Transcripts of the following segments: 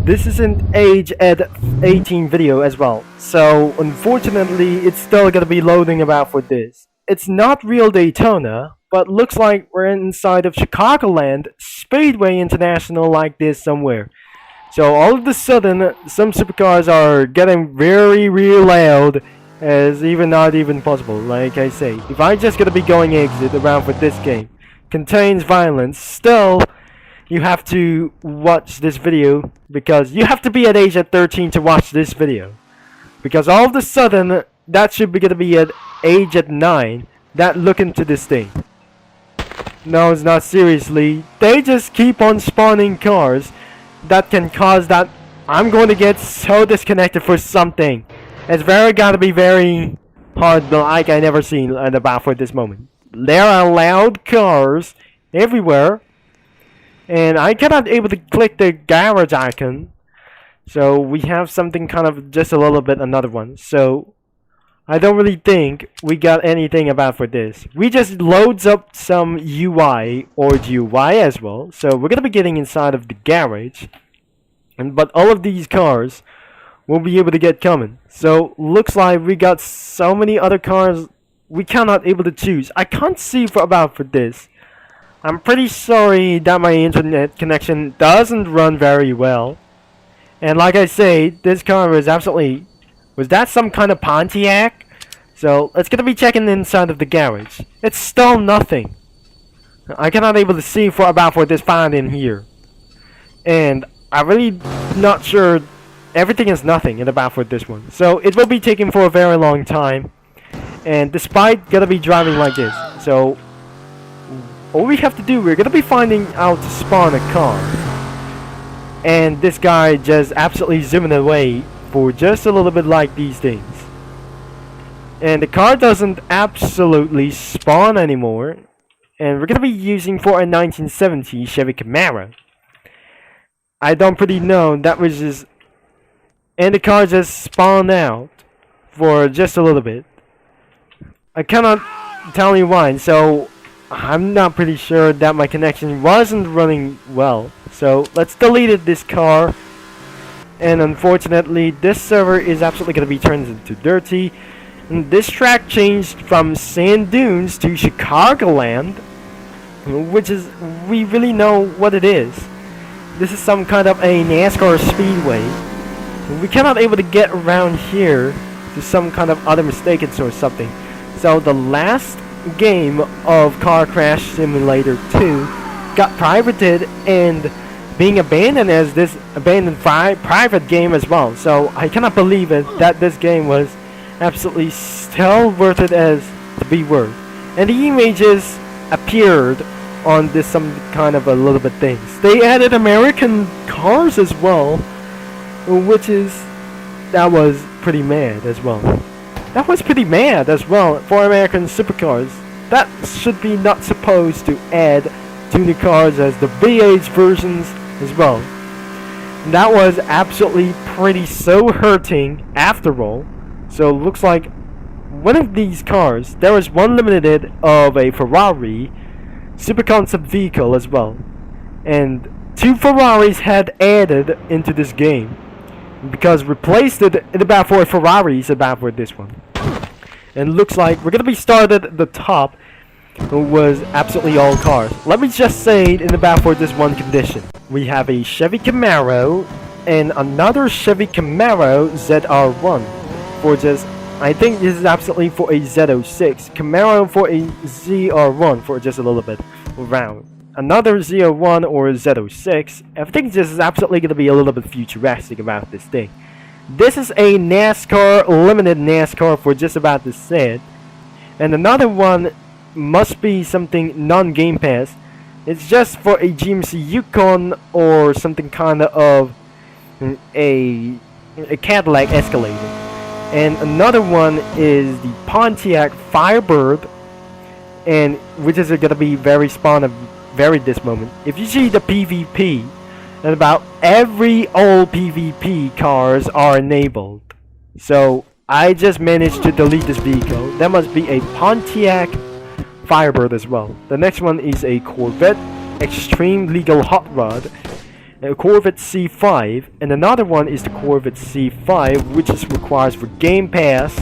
this is an age at 18 video as well, so unfortunately it's still gonna be loading about for this. It's not real Daytona, but looks like we're inside of Chicagoland Speedway International like this somewhere. So all of a sudden, some supercars are getting very loud, as even not even possible. Like I say, if I just gonna be going exit around for this game, contains violence, still you have to watch this video because you have to be at age at 13 to watch this video. Because all of a sudden, that should be gonna be at age at 9 that look into this thing. No, it's not seriously. They just keep on spawning cars that can cause that I'm going to get so disconnected for something. It's gotta be very hard, like I never seen about for this moment. There are loud cars everywhere, and I cannot able to click the garage icon. So we have something kind of just a little bit another one. So I don't really think we got anything about for this. We just loads up some UI or GUI as well. So we're gonna be getting inside of the garage, but all of these cars will be able to get coming. So looks like we got so many other cars we cannot able to choose. I can't see for this. I'm pretty sorry that my internet connection doesn't run very well. And like I say, this car was absolutely... Was that some kind of Pontiac? So, it's gonna be checking inside of the garage. It's still nothing. I cannot able to see for this find in here. And I'm really not sure... Everything is nothing in about for this one. So, it will be taking for a very long time. And despite gonna be driving like this. So, all we have to do, we're gonna be finding out to spawn a car. And this guy just absolutely zooming away for just a little bit like these things. And the car doesn't absolutely spawn anymore. And we're gonna be using for a 1970 Chevy Camaro. I don't pretty know, that was just... And the car just spawned out for just a little bit. I cannot tell you why, so I'm not pretty sure that my connection wasn't running well. So let's delete this car. And unfortunately, this server is absolutely going to be turned into dirty. And this track changed from Sand Dunes to Chicagoland, which is, we really know what it is. This is some kind of a NASCAR speedway. We cannot able to get around here to some kind of other mistakes or something. So the last game of Car Crash Simulator 2 got privated and being abandoned as this abandoned private game as well. So I cannot believe it that this game was absolutely still worth it as to be worth. And the images appeared on this some kind of a little bit things. They added American cars as well, which is, that was pretty mad as well. That was pretty mad as well for American supercars. That should be not supposed to add to the cars as the BH versions as well. That was absolutely pretty so hurting after all. So looks like one of these cars, there was one limited of a Ferrari super concept vehicle as well. And 2 Ferraris had added into this game. Because replaced it in about 4 Ferraris about for this one. And looks like we're gonna be started at the top, who was absolutely all cars. Let me just say it in about for this one condition. We have a Chevy Camaro and another Chevy Camaro ZR1 for just, I think this is absolutely for a Z06. Camaro for a ZR1 for just a little bit around. Another Z01 or Z06. I think this is absolutely going to be a little bit futuristic about this thing. This is a NASCAR, limited NASCAR for just about this set. And another one must be something non-Game Pass. It's just for a GMC Yukon or something kind of a Cadillac Escalade. And another one is the Pontiac Firebird, and which is going to be very varied this moment. If you see the PvP, and about every old PvP cars are enabled. So I just managed to delete this vehicle. That must be a Pontiac Firebird as well. The next one is a Corvette Extreme Legal Hot Rod. a Corvette C5, and another one is the Corvette C5, which is requires for Game Pass,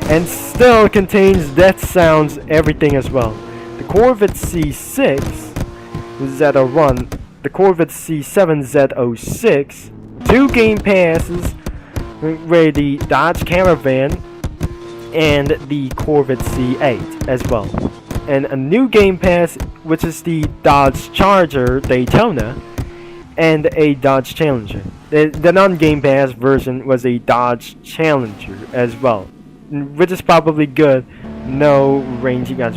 and still contains death sounds, everything as well. The Corvette C6 Z01, the Corvette C7 Z06, 2 Game Passes, where the Dodge Caravan, and the Corvette C8 as well. And a new Game Pass, which is the Dodge Charger Daytona, and a Dodge Challenger. The non-Game Pass version was a Dodge Challenger as well, which is probably good. No rating as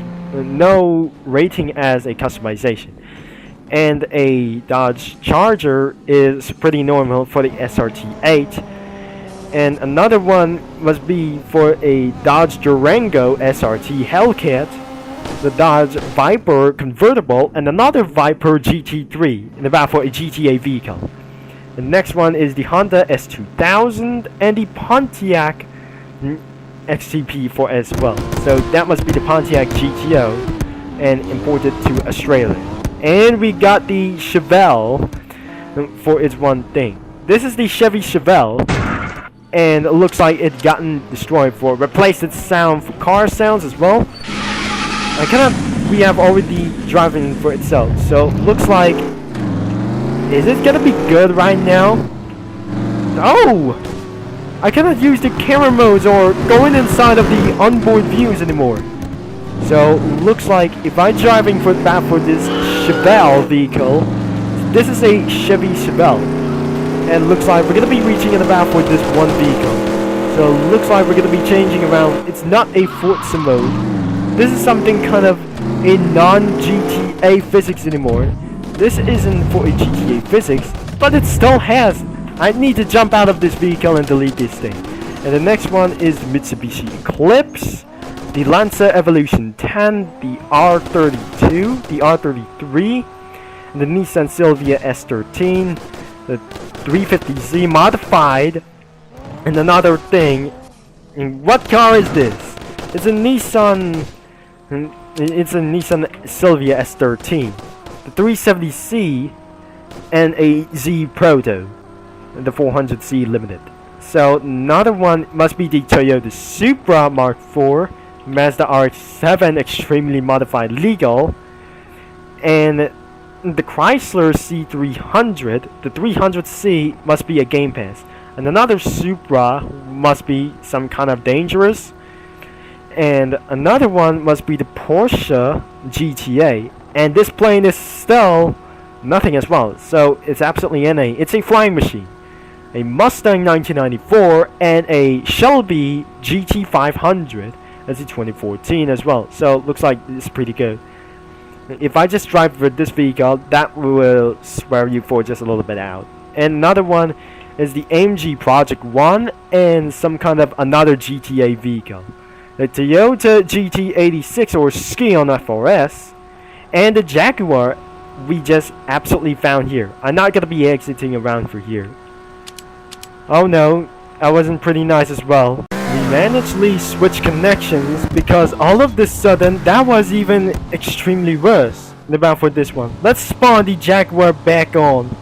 a customization. And a Dodge Charger is pretty normal for the SRT8. And another one must be for a Dodge Durango SRT Hellcat, the Dodge Viper convertible, and another Viper GT3, and about for a GTA vehicle. The next one is the Honda S2000 and the Pontiac XTP4 as well. So that must be the Pontiac GTO and imported to Australia. And we got the Chevelle for its one thing. This is the Chevy Chevelle, and it looks like it gotten destroyed for replaced its sound for car sounds as well. We have already driving for itself, so looks like, is it gonna be good right now? Oh! I cannot use the camera modes or going inside of the onboard views anymore. So looks like if I'm driving for this Chevelle vehicle, this is a Chevy Chevelle, and looks like we're gonna be reaching in about for this one vehicle. So looks like we're gonna be changing around. It's not a Forza mode. This is something kind of a non-GTA physics anymore. This isn't for a GTA physics, but it still has. I need to jump out of this vehicle and delete this thing. And the next one is Mitsubishi Eclipse, the Lancer Evolution 10, the R32, the R33, the Nissan Silvia S13, the 350Z modified, and another thing. And what car is this? It's a Nissan Silvia S13, the 370C, and a Z Proto, the 400C Limited. So another one must be the Toyota Supra Mark IV, Mazda RX-7 Extremely Modified Legal, and the Chrysler C300, the 300C must be a Game Pass, and another Supra must be some kind of dangerous, and another one must be the Porsche GTA, and this plane is still nothing as well, so it's absolutely NA. It's a flying machine, a Mustang 1994, and a Shelby GT500 as a 2014 as well. So looks like it's pretty good. If I just drive with this vehicle, that will swear you for just a little bit out. And another one is the AMG Project 1 and some kind of another GTA vehicle, the Toyota GT86 or Scion FRS, and the Jaguar we just absolutely found here. I'm not gonna be exiting around for here. Oh no, that wasn't pretty nice as well. We managed to switch connections because all of this sudden that was even extremely worse than about for this one. Let's spawn the Jaguar back on,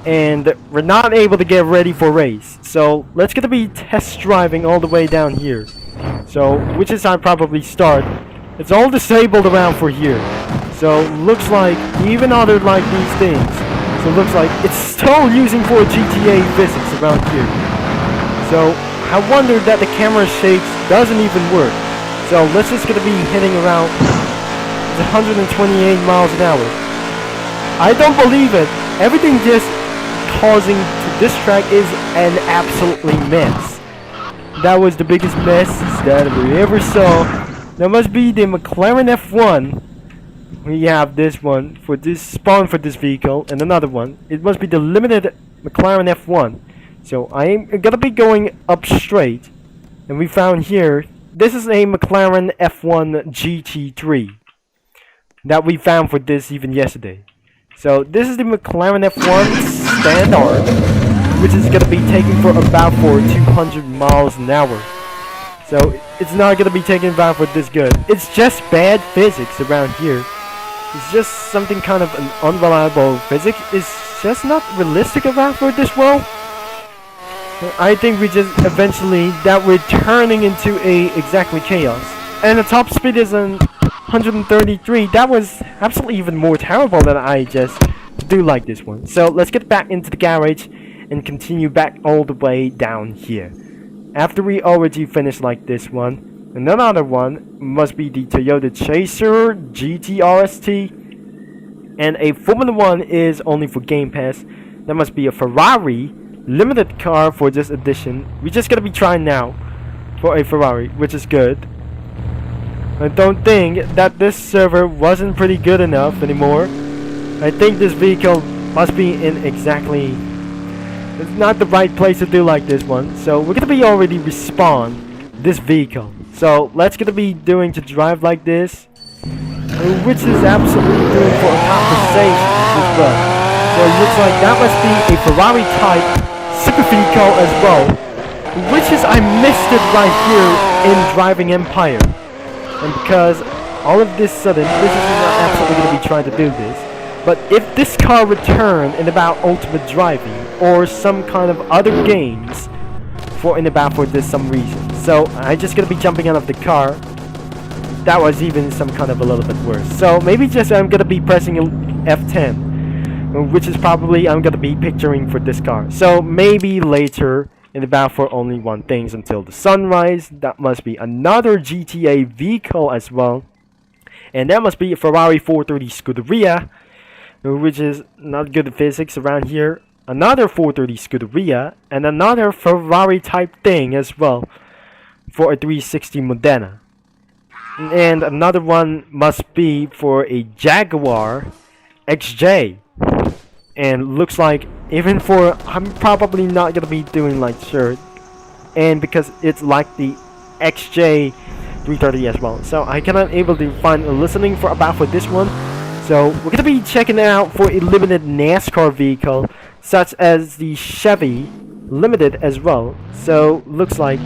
and we're not able to get ready for race. So let's gonna be test driving all the way down here. So which is I probably start. It's all disabled around for here. So looks like even other like these things. So looks like it's still using for GTA physics around here. So I wonder that the camera shakes doesn't even work. So let's just gonna be hitting around 128 miles an hour. I don't believe it. Everything just causing to this track is an absolutely mess. That was the biggest mess that we ever saw. That must be the McLaren F1. We have this one for this spawn for this vehicle, and another one. It must be the limited McLaren F1. So I'm gonna be going up straight, and we found here. This is a McLaren F1 GT3 that we found for this even yesterday. So this is the McLaren F1 standard, which is gonna be taken for about 200 miles an hour. So it's not gonna be taken about for this good. It's just bad physics around here. It's just something kind of an unreliable physics. It's just not realistic about for this world. I think we just eventually that we're turning into a exactly chaos. And the top speed is on 133. That was absolutely even more terrible than I just do like this one. So let's get back into the garage and continue back all the way down here. After we already finished like this one, and another one must be the Toyota Chaser GT RST. And a Formula 1 is only for Game Pass. That must be a Ferrari limited car for this edition. We're just gonna be trying now for a Ferrari, which is good. I don't think that this server wasn't pretty good enough anymore. I think this vehicle must be in exactly... It's not the right place to do like this one. So we're gonna be already respawn this vehicle. So let's gonna be doing to drive like this, which is absolutely doing for a compensation as well. So it looks like that must be a Ferrari type super vehicle as well, which is I missed it right here in Driving Empire. And because all of this sudden, this is not absolutely going to be trying to do this. But if this car returned in about Ultimate Driving or some kind of other games for this some reason. So I'm just going to be jumping out of the car. That was even some kind of a little bit worse. So maybe just I'm going to be pressing F10, which is probably I'm going to be picturing for this car. So maybe later in about for only one things until the sunrise. That must be another GTA vehicle as well. And that must be a Ferrari 430 Scuderia, which is not good at physics around here. Another 430 Scuderia and another Ferrari type thing as well for a 360 Modena. And another one must be for a Jaguar XJ. And looks like even for I'm probably not gonna be doing like Shure, and because it's like the XJ 330 as well. So I cannot able to find a listening for about for this one. So we're gonna be checking it out for a limited NASCAR vehicle such as the Chevy Limited as well. So looks like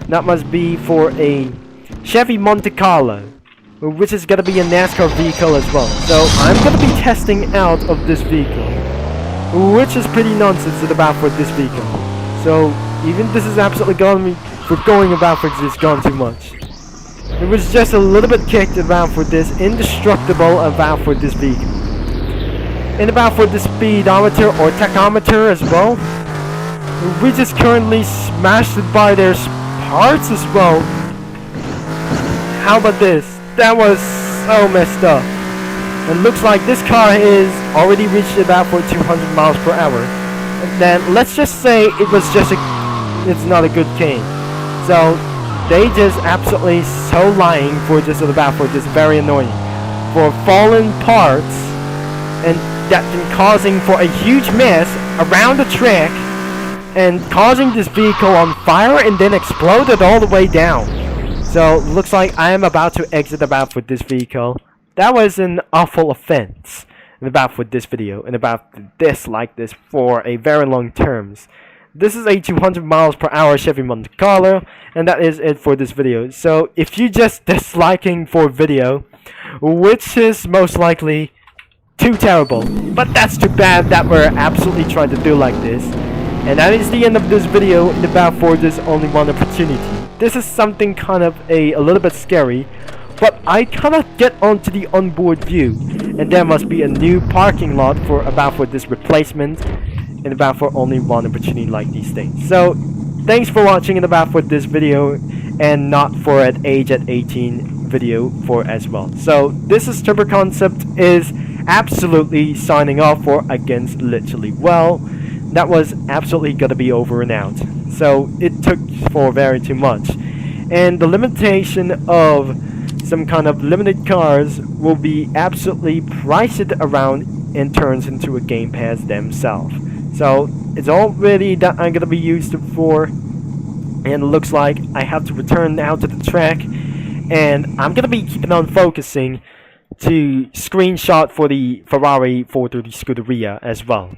that must be for a Chevy Monte Carlo, which is gonna be a NASCAR vehicle as well. So I'm gonna be testing out of this vehicle, which is pretty nonsense about for this vehicle. So even this is absolutely going about for this gone too much. It was just a little bit kicked about for this indestructible about for this vehicle. And about for the speedometer or tachometer as well, we just currently smashed it by their parts as well. How about this? That was so messed up. And looks like this car is already reached about for 200 miles per hour. And then let's just say it was just it's not a good game. So they just absolutely so lying for just about for this very annoying for fallen parts, and that been causing for a huge mess around the track and causing this vehicle on fire and then exploded all the way down. So looks like I am about to exit about for this vehicle. That was an awful offense and about for this video and about this like this for a very long terms. This is a 200 miles per hour Chevy Monte Carlo, and that is it for this video. So if you just disliking for video, which is most likely too terrible, but that's too bad that we're absolutely trying to do like this. And that is the end of this video and about for this only one opportunity. This is something kind of a little bit scary, but I cannot get onto the onboard view, and there must be a new parking lot for about for this replacement and about for only one opportunity like these things. So thanks for watching and about for this video, and not for an age at 18 video for as well. So this is Turbo Concept is absolutely signing off for against literally well. That was absolutely gonna be over and out. So it took for very too much, and the limitation of some kind of limited cars will be absolutely priced around and turns into a Game Pass themselves. So it's already that I'm gonna be used for, and it looks like I have to return now to the track, and I'm gonna be keeping on focusing to screenshot for the Ferrari 430 Scuderia as well.